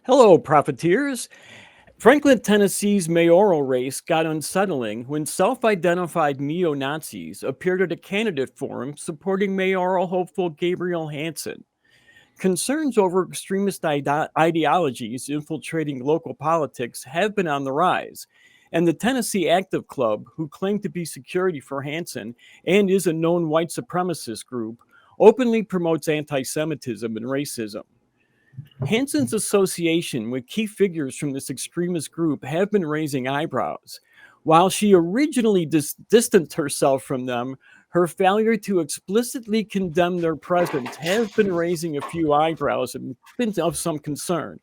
Hello, profiteers. Franklin, Tennessee's mayoral race got unsettling when self identified neo Nazis appeared at a candidate forum supporting mayoral hopeful Gabrielle Hanson. Concerns over extremist ideologies infiltrating local politics have been on the rise, and the Tennessee Active Club, who claim to be security for Hanson and is a known white supremacist group, openly promotes anti Semitism and racism. Hanson's association with key figures from this extremist group have been raising eyebrows. While she originally distanced herself from them, her failure to explicitly condemn their presence has been raising a few eyebrows and been of some concern.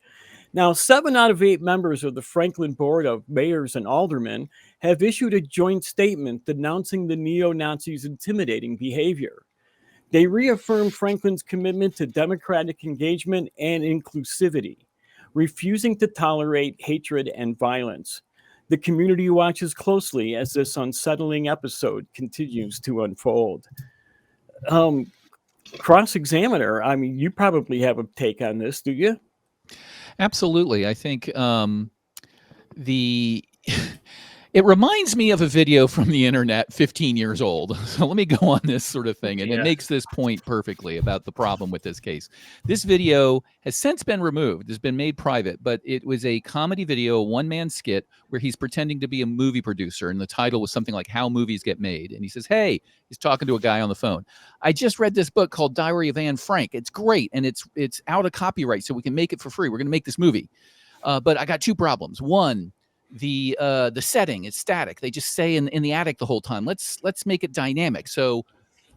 Now, 7 out of 8 members of the Franklin Board of Mayors and Aldermen have issued a joint statement denouncing the neo Nazis' intimidating behavior. They reaffirmed Franklin's commitment to democratic engagement and inclusivity, refusing to tolerate hatred and violence. The community watches closely as this unsettling episode continues to unfold. Um, Cross examiner, I mean, you probably have a take on this, do you? Absolutely. I think the it reminds me of a video from the internet 15 years old. So let me go on this sort of thing. And it makes this point perfectly about the problem with this case. This video has since been removed. It's been made private, but it was a comedy video, a one-man skit where he's pretending to be a movie producer. And the title was something like How Movies Get Made. And he says, hey, he's talking to a guy on the phone. I just read this book called Diary of Anne Frank. It's great. And it's out of copyright, so we can make it for free. We're going to make this movie. But I got 2 problems. One, the setting is static. They just stay in the attic the whole time. Let's make it dynamic. So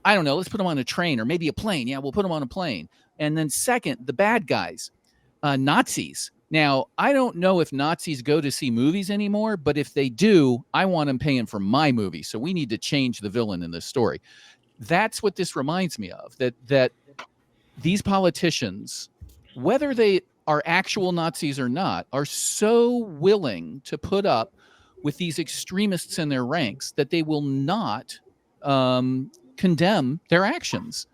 I don't know, let's put them on a train or maybe a plane. Yeah, we'll put them on a plane. And then second, the bad guys, Nazis. Now, I don't know if Nazis go to see movies anymore, but if they do, I want them paying for my movie. So we need to change the villain in this story. That's what this reminds me of, that these politicians, whether they are actual Nazis or not, are so willing to put up with these extremists in their ranks that they will not condemn their actions.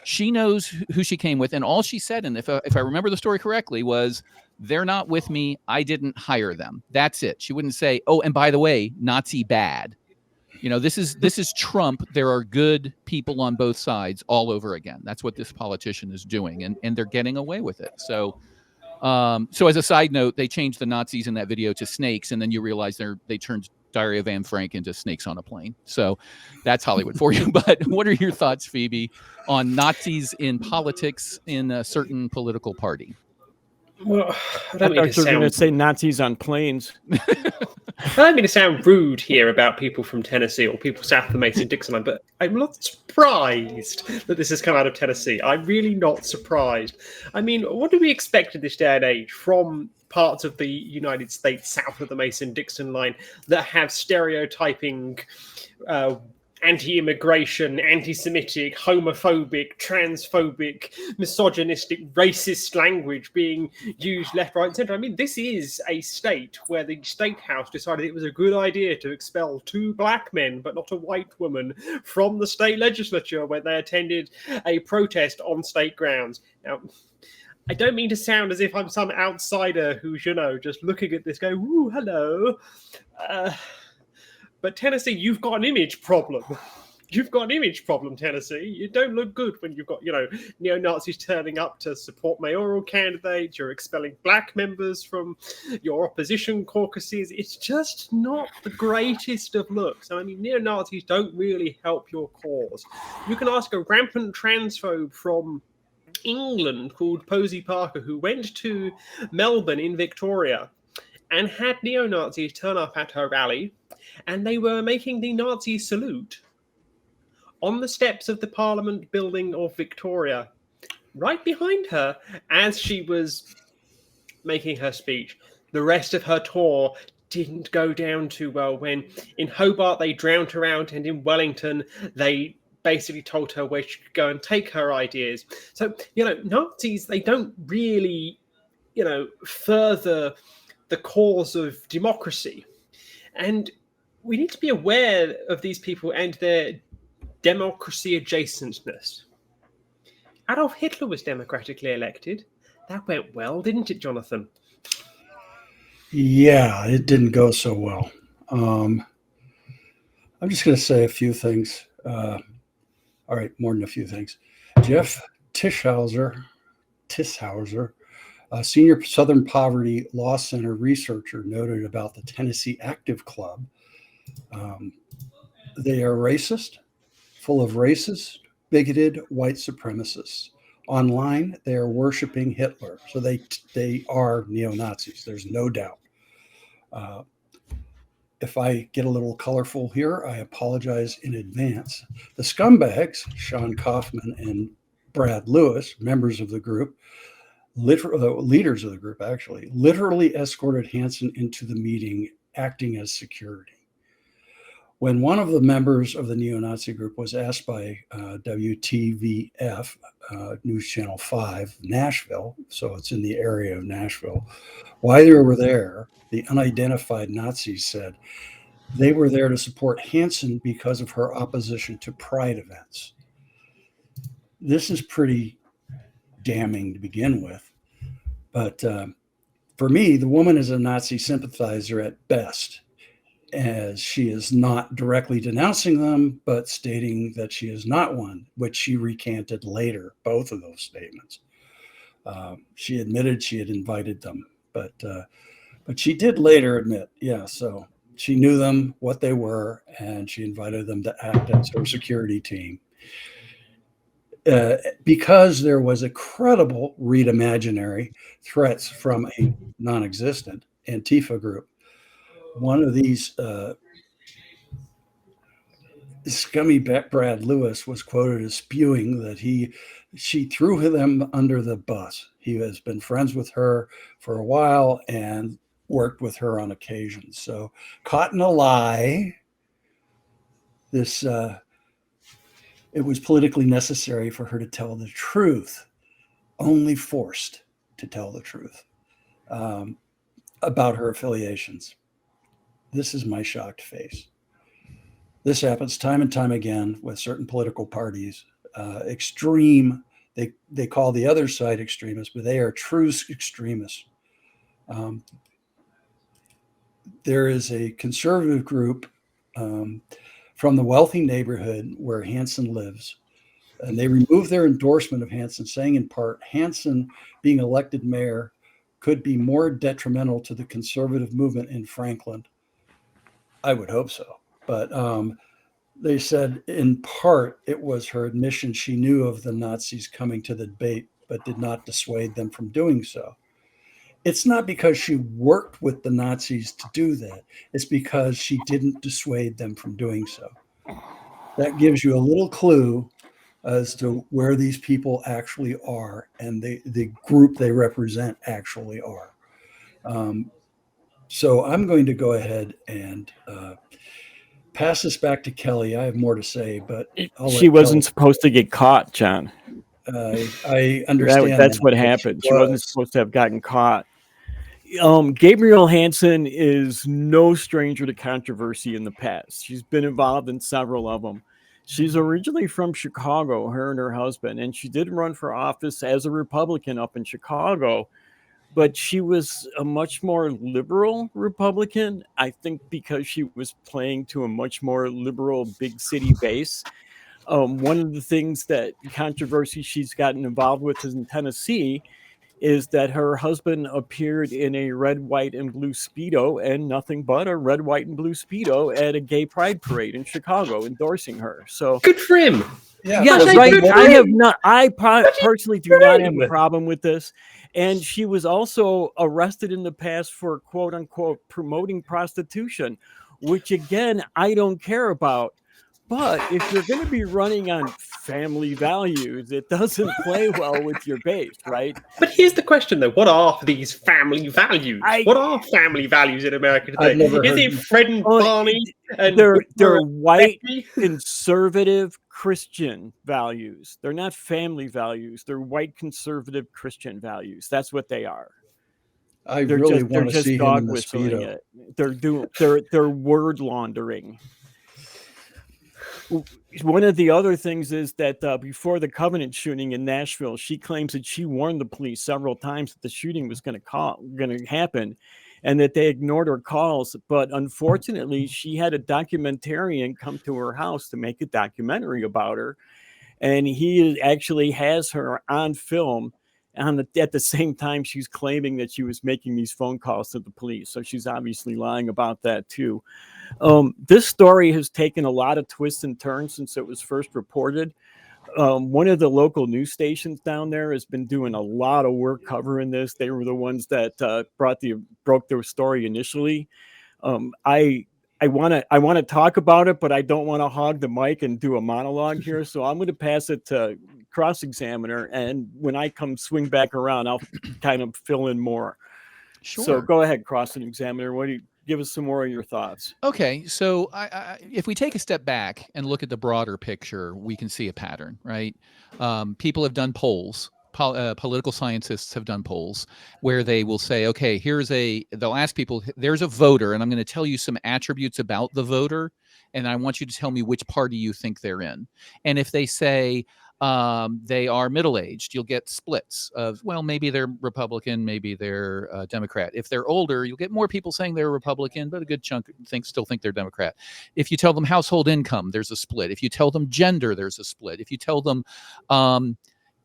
She knows who she came with, and all she said, and if I remember the story correctly, was, they're not with me. I didn't hire them. That's it. She wouldn't say, oh, and by the way, Nazi bad. You know, this is Trump. There are good people on both sides all over again. That's what this politician is doing, and they're getting away with it. So as a side note, they changed the Nazis in that video to snakes, and then you realize they turned Diary of Anne Frank into snakes on a plane. So that's Hollywood for you. But what are your thoughts, Phoebe, on Nazis in politics in a certain political party? Well, I thought you were going to say Nazis on planes. I don't mean to sound rude here about people from Tennessee or people south of the Mason-Dixon line, but I'm not surprised that this has come out of Tennessee. I'm really not surprised. I mean, what do we expect in this day and age from parts of the United States south of the Mason-Dixon line that have stereotyping, anti-immigration, anti-Semitic, homophobic, transphobic, misogynistic, racist language being used left, right, and centre? I mean, this is a state where the state house decided it was a good idea to expel 2 black men, but not a white woman, from the state legislature when they attended a protest on state grounds. Now, I don't mean to sound as if I'm some outsider who's, just looking at this going, "Ooh, hello." But Tennessee, you've got an image problem. You've got an image problem, Tennessee. You don't look good when you've got, neo-Nazis turning up to support mayoral candidates. You're expelling black members from your opposition caucuses. It's just not the greatest of looks. And I mean, neo-Nazis don't really help your cause. You can ask a rampant transphobe from England called Posey Parker, who went to Melbourne in Victoria and had neo-Nazis turn up at her rally, and they were making the Nazi salute on the steps of the Parliament building of Victoria, right behind her as she was making her speech. The rest of her tour didn't go down too well. When in Hobart they drowned her out, and in Wellington they basically told her where she could go and take her ideas. So, Nazis, they don't really, further the cause of democracy. And we need to be aware of these people and their democracy adjacentness. Adolf Hitler was democratically elected. That went well, didn't it, Jonathan? Yeah, it didn't go so well. I'm just going to say a few things. All right, more than a few things. Jeff Tishhauser, a senior Southern Poverty Law Center researcher, noted about the Tennessee Active Club. They are racist, full of racist, bigoted white supremacists. Online, they are worshiping Hitler. So they are neo-Nazis. There's no doubt. If I get a little colorful here, I apologize in advance. The scumbags, Sean Kaufman and Brad Lewis, members of the group, leaders of the group actually, literally escorted Hanson into the meeting, acting as security. When one of the members of the neo-Nazi group was asked by WTVF, News Channel 5, Nashville, so it's in the area of Nashville, why they were there, the unidentified Nazis said they were there to support Hanson because of her opposition to pride events. This is pretty damning to begin with. But for me, the woman is a Nazi sympathizer at best, as she is not directly denouncing them, but stating that she is not one, which she recanted later, both of those statements. She admitted she had invited them, but she did later admit, so she knew them, what they were, and she invited them to act as her security team. Because there was a credible, read imaginary, threats from a non-existent Antifa group. One of these scummy Brad Lewis was quoted as spewing that she threw them under the bus. He has been friends with her for a while and worked with her on occasion. So caught in a lie, it was politically necessary for her to tell the truth, only forced to tell the truth about her affiliations. This is my shocked face. This happens time and time again with certain political parties. Extreme, they call the other side extremists, but they are true extremists. There is a conservative group from the wealthy neighborhood where Hanson lives, and they removed their endorsement of Hanson, saying in part, Hanson being elected mayor could be more detrimental to the conservative movement in Franklin. I would hope so. But they said in part it was her admission she knew of the Nazis coming to the debate, but did not dissuade them from doing so. It's not because she worked with the Nazis to do that. It's because she didn't dissuade them from doing so. That gives you a little clue as to where these people actually are and the group they represent actually are. So I'm going to go ahead and pass this back to Kelley. I have more to say, but she wasn't supposed to get caught, John. I understand. That's what happened. She wasn't supposed to have gotten caught. Gabrielle Hanson is no stranger to controversy in the past. She's been involved in several of them. She's originally from Chicago, her and her husband, and she did run for office as a Republican up in Chicago. But she was a much more liberal Republican, I think, because she was playing to a much more liberal big city base. One of the things that controversy she's gotten involved with is in Tennessee is that her husband appeared in a red, white, and blue Speedo and nothing but a red, white, and blue Speedo at a gay pride parade in Chicago, endorsing her. So good for him. Yeah, right. I personally do not have a problem with this. And she was also arrested in the past for quote unquote promoting prostitution, which again, I don't care about. But if you're going to be running on family values, it doesn't play well with your base, right? But here's the question, though. What are these family values? What are family values in America today? Is it Fred and Barney? And they're white, conservative Christian values. They're not family values. They're white, conservative Christian values. That's what they are. I really want to see him in the Speedo. They're word laundering. One of the other things is that before the Covenant shooting in Nashville, she claims that she warned the police several times that the shooting was going to happen, and that they ignored her calls. But unfortunately, she had a documentarian come to her house to make a documentary about her, and he actually has her on film. At the same time, she's claiming that she was making these phone calls to the police. So she's obviously lying about that too. This story has taken a lot of twists and turns since it was first reported. One of the local news stations down there has been doing a lot of work covering this. They were the ones that broke the story initially. I want to talk about it, but I don't want to hog the mic and do a monologue here. So I'm going to pass it to cross-examiner, and when I come swing back around, I'll kind of fill in more. Sure. So go ahead, cross-examiner. What do you give us some more of your thoughts? Okay, so if we take a step back and look at the broader picture, we can see a pattern, right? People have done polls. Political scientists have done polls where they will say, okay, they'll ask people, there's a voter, and I'm going to tell you some attributes about the voter, and I want you to tell me which party you think they're in. And if they say they are middle-aged, you'll get splits of, well, maybe they're Republican, maybe they're Democrat. If they're older, you'll get more people saying they're Republican, but a good chunk still think they're Democrat. If you tell them household income, there's a split. If you tell them gender, there's a split. If you tell them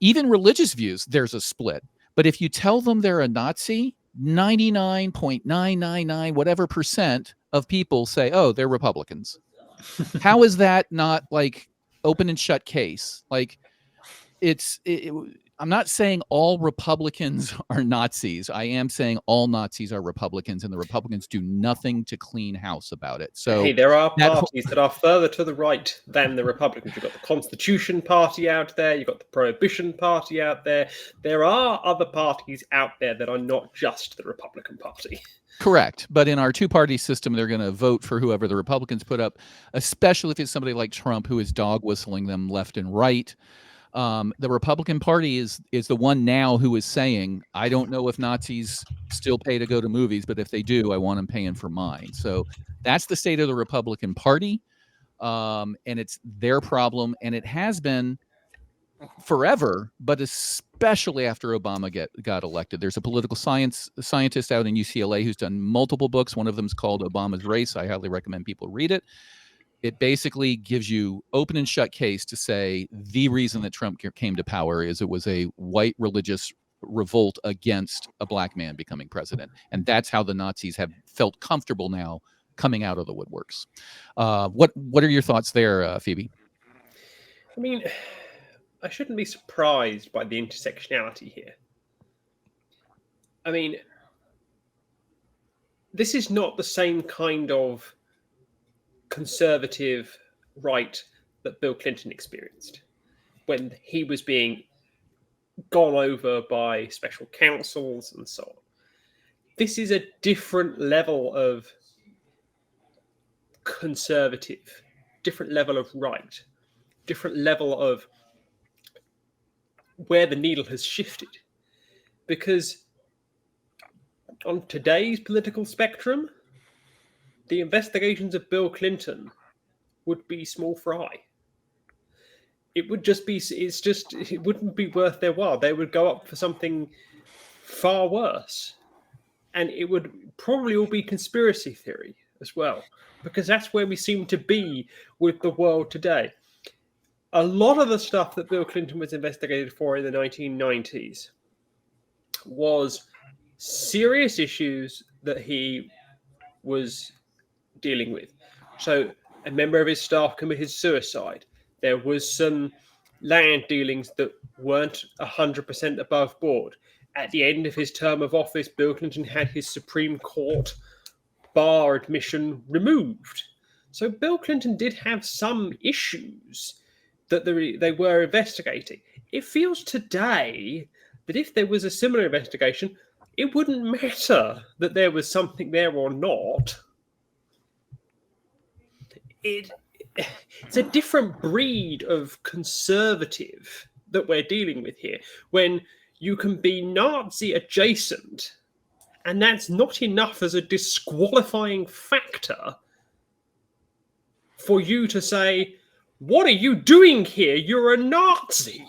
even religious views, there's a split. But if you tell them they're a Nazi, 99.999 whatever percent of people say, oh, they're Republicans. How is that not like open and shut case? Like I'm not saying all Republicans are Nazis. I am saying all Nazis are Republicans, and the Republicans do nothing to clean house about it. So hey, there are parties that are further to the right than the Republicans. You've got the Constitution Party out there. You've got the Prohibition Party out there. There are other parties out there that are not just the Republican Party. Correct. But in our two-party system, they're going to vote for whoever the Republicans put up, especially if it's somebody like Trump who is dog whistling them left and right. The Republican Party is the one now who is saying, I don't know if Nazis still pay to go to movies, but if they do, I want them paying for mine. So that's the state of the Republican Party. And it's their problem. And it has been forever, but especially after Obama got elected. There's a political scientist out in UCLA who's done multiple books. One of them is called Obama's Race. I highly recommend people read it. It basically gives you open and shut case to say the reason that Trump came to power is it was a white religious revolt against a black man becoming president. And that's how the Nazis have felt comfortable now coming out of the woodworks. What are your thoughts there, Phoebe? I mean, I shouldn't be surprised by the intersectionality here. I mean, this is not the same kind of conservative right that Bill Clinton experienced when he was being gone over by special counsels and so on. This is a different level of conservative, different level of right, different level of where the needle has shifted. Because on today's political spectrum, the investigations of Bill Clinton would be small fry. It would just be, it wouldn't be worth their while. They would go up for something far worse. And it would probably all be conspiracy theory as well, because that's where we seem to be with the world today. A lot of the stuff that Bill Clinton was investigated for in the 1990s was serious issues that he was dealing with. So a member of his staff committed suicide. There was some land dealings that weren't 100% above board. At the end of his term of office, Bill Clinton had his Supreme Court bar admission removed. So Bill Clinton did have some issues that they were investigating. It feels today that if there was a similar investigation, it wouldn't matter that there was something there or not. It's a different breed of conservative that we're dealing with here, when you can be Nazi adjacent, and that's not enough as a disqualifying factor for you to say, What are you doing here? You're a Nazi.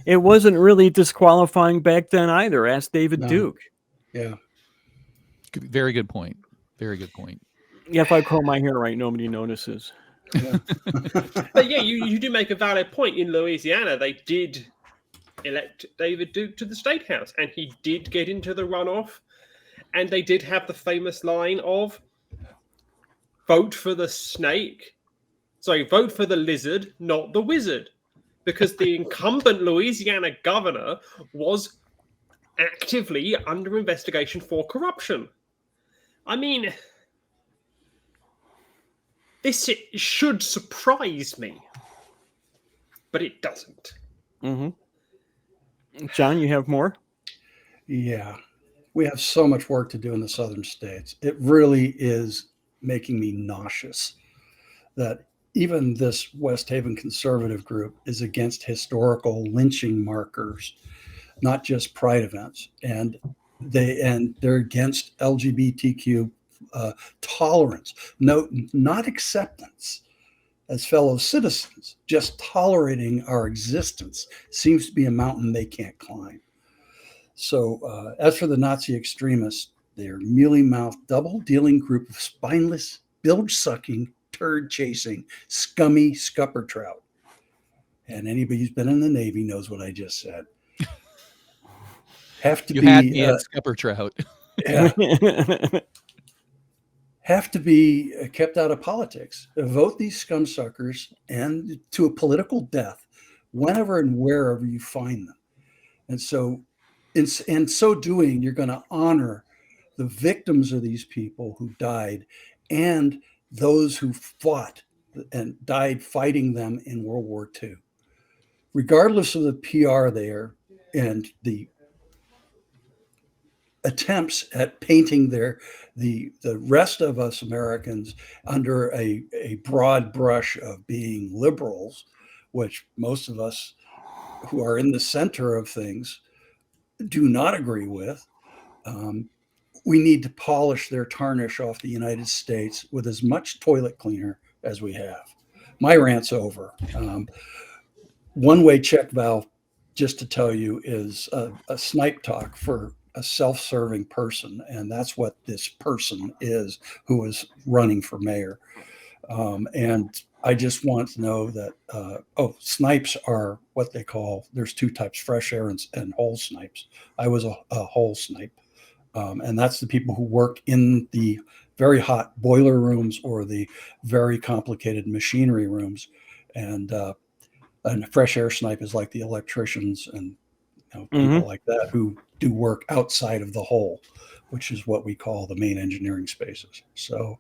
It wasn't really disqualifying back then either. Ask David Duke. Yeah. Very good point. Very good point. Yeah, if I curl my hair right, nobody notices. Yeah. But yeah, you do make a valid point. In Louisiana, they did elect David Duke to the state house, and he did get into the runoff, and they did have the famous line of vote for the snake. Sorry, vote for the lizard, not the wizard. Because the incumbent Louisiana governor was actively under investigation for corruption. I mean, this should surprise me, but it doesn't. Mm-hmm. John, you have more? Yeah. We have so much work to do in the southern states. It really is making me nauseous that even this West Haven conservative group is against historical lynching markers, not just pride events. And they're against LGBTQ tolerance, no, not acceptance as fellow citizens. Just tolerating our existence seems to be a mountain they can't climb. So as for the Nazi extremists, they're mealy-mouthed, double-dealing group of spineless, bilge-sucking, turd-chasing, scummy scupper trout. And anybody who's been in the Navy knows what I just said. Have to you be had me at scupper trout. Yeah. Have to be kept out of politics. Vote these scumsuckers and to a political death whenever and wherever you find them. And so in so doing, you're going to honor the victims of these people who died and those who fought and died fighting them in World War II. Regardless of the PR there and the attempts at painting the rest of us Americans under a broad brush of being liberals, which most of us who are in the center of things do not agree with. We need to polish their tarnish off the United States with as much toilet cleaner as we have. My rant's over. One-way check valve, just to tell you, is a snipe talk for a self-serving person, and that's what this person is who is running for mayor. And I just want to know that snipes are what they call, there's two types, fresh air and whole snipes. I was a whole snipe, and that's the people who work in the very hot boiler rooms or the very complicated machinery rooms. And a fresh air snipe is like the electricians and people like that who do work outside of the hole, which is what we call the main engineering spaces. So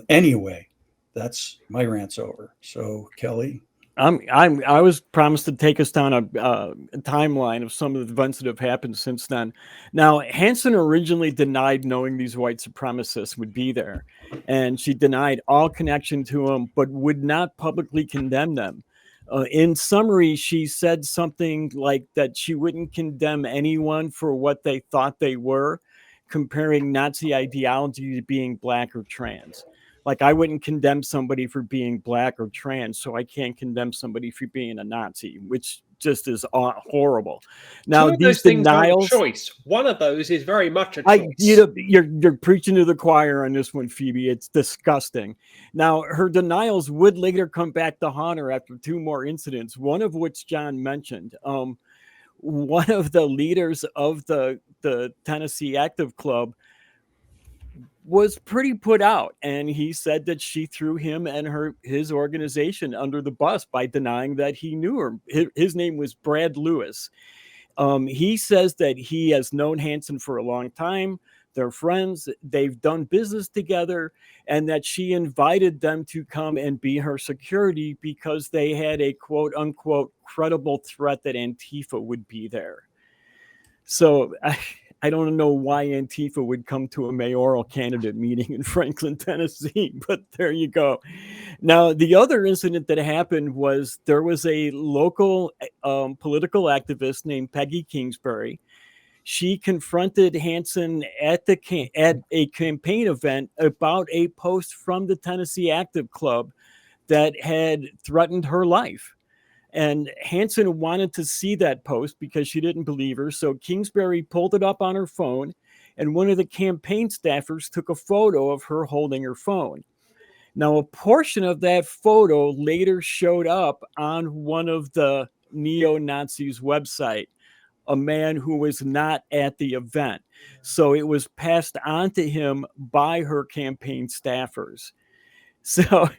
anyway, that's my rant's over. So Kelley, I was promised to take us down a timeline of some of the events that have happened since then. Now, Hanson originally denied knowing these white supremacists would be there, and she denied all connection to them, but would not publicly condemn them. In summary, she said something like that she wouldn't condemn anyone for what they thought they were, comparing Nazi ideology to being black or trans. Like, I wouldn't condemn somebody for being black or trans, so I can't condemn somebody for being a Nazi, which just is horrible. Now, Two of these those things denials, aren't a choice. One of those is very much a choice. you're preaching to the choir on this one, Phoebe. It's disgusting. Now, her denials would later come back to haunt her after two more incidents, one of which John mentioned. One of the leaders of the Tennessee Active Club was pretty put out, and he said that she threw him and his organization under the bus by denying that he knew her. His name was Brad Lewis. He says that he has known Hanson for a long time. They're friends. They've done business together, and that she invited them to come and be her security because they had a quote unquote credible threat that Antifa would be there. So I don't know why Antifa would come to a mayoral candidate meeting in Franklin, Tennessee, but there you go. Now, the other incident that happened was there was a local political activist named Peggy Kingsbury. She confronted Hanson at a campaign event about a post from the Tennessee Active Club that had threatened her life. And Hanson wanted to see that post because she didn't believe her. So Kingsbury pulled it up on her phone, and one of the campaign staffers took a photo of her holding her phone. Now, a portion of that photo later showed up on one of the neo-Nazis' website, a man who was not at the event. So it was passed on to him by her campaign staffers. So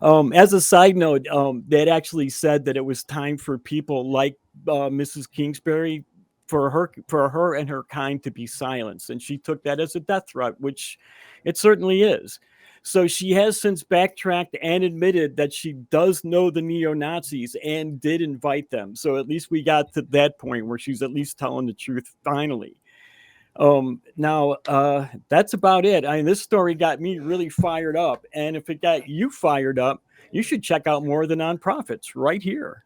as a side note, they actually said that it was time for people like Mrs. Kingsbury, for her and her kind to be silenced, and she took that as a death threat, which it certainly is. So she has since backtracked and admitted that she does know the neo-Nazis and did invite them. So at least we got to that point where she's at least telling the truth finally. Now that's about it. I mean, this story got me really fired up, and if it got you fired up, you should check out more of the nonprofits right here.